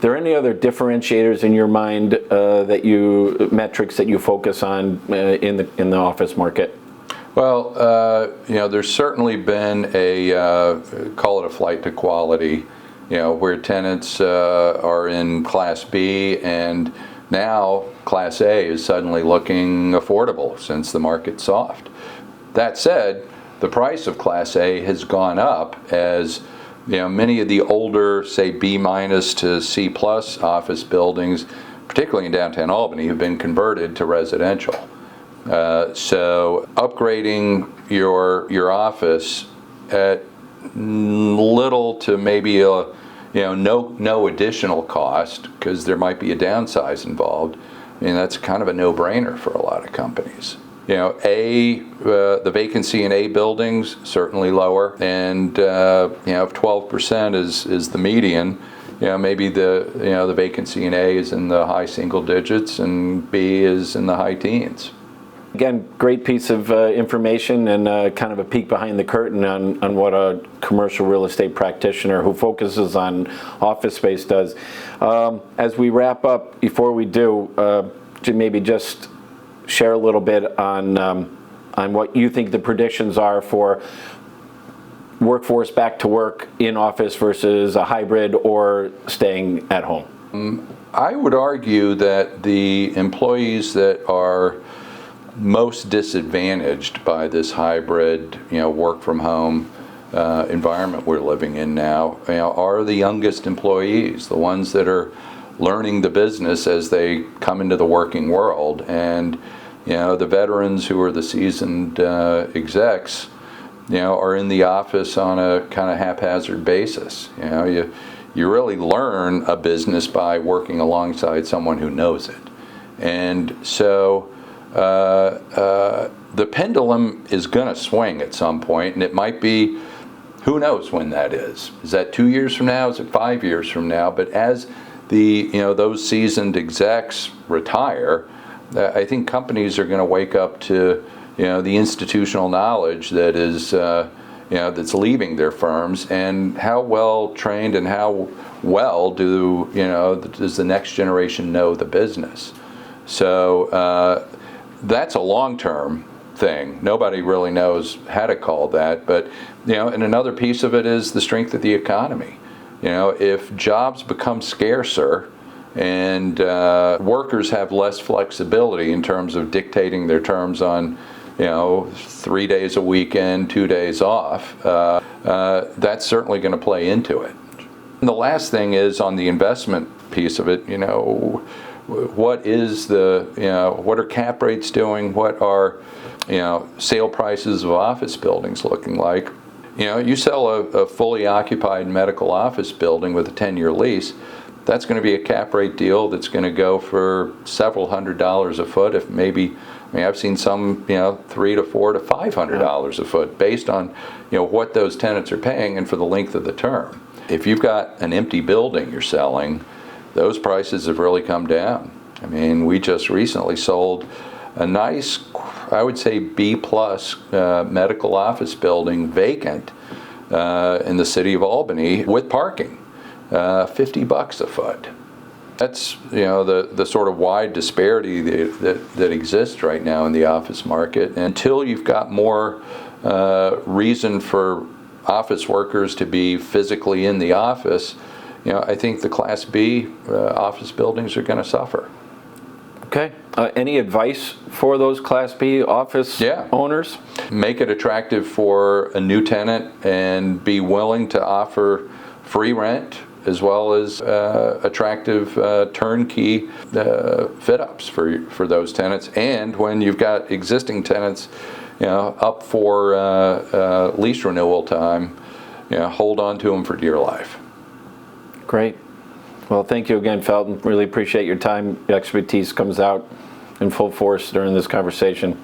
there any other differentiators in your mind metrics that you focus on in the office market? Well, there's certainly been call it a flight to quality, where tenants are in Class B, and now Class A is suddenly looking affordable since the market's soft. That said, the price of Class A has gone up as many of the older, say B- to C+ office buildings, particularly in downtown Albany, have been converted to residential. So upgrading your office at little to maybe no additional cost, because there might be a downsize involved. I mean, that's kind of a no-brainer for a lot of companies. The vacancy in A buildings certainly lower, and if 12% is the median, maybe the vacancy in A is in the high single digits and B is in the high teens. Again, great piece of information and kind of a peek behind the curtain on what a commercial real estate practitioner who focuses on office space does. As we wrap up, before we do, maybe just share a little bit on what you think the predictions are for workforce back to work in office versus a hybrid or staying at home. I would argue that the employees that are most disadvantaged by this hybrid, work from home environment we're living in now, are the youngest employees, the ones that are learning the business as they come into the working world. And the veterans who are the seasoned execs, are in the office on a kind of haphazard basis. You really learn a business by working alongside someone who knows it. And so the pendulum is going to swing at some point, and it might be, who knows when that is. Is that 2 years from now? Is it 5 years from now? But as those seasoned execs retire, I think companies are going to wake up to the institutional knowledge that is that's leaving their firms, and how well trained and how well does the next generation know the business. So that's a long-term thing. Nobody really knows how to call that, but and another piece of it is the strength of the economy. If jobs become scarcer and workers have less flexibility in terms of dictating their terms on 3 days a weekend, 2 days off, that's certainly going to play into it. And the last thing is on the investment piece of it. What are cap rates doing? What are sale prices of office buildings looking like? You sell a fully occupied medical office building with a 10-year lease, that's going to be a cap rate deal that's going to go for several $100s a foot. If maybe, I've seen some, $300 to $400 to $500 a foot, based on what those tenants are paying and for the length of the term. If you've got an empty building you're selling, those prices have really come down. We just recently sold a nice, I would say B+ medical office building vacant in the city of Albany with parking, $50 a foot. That's the sort of wide disparity that exists right now in the office market. And until you've got more reason for office workers to be physically in the office, I think the Class B office buildings are going to suffer. Okay. Any advice for those Class B office owners? Make it attractive for a new tenant and be willing to offer free rent as well as attractive turnkey fit-ups for those tenants. And when you've got existing tenants up for lease renewal time, hold on to them for dear life. Great. Well, thank you again, Felton. Really appreciate your time. Your expertise comes out in full force during this conversation.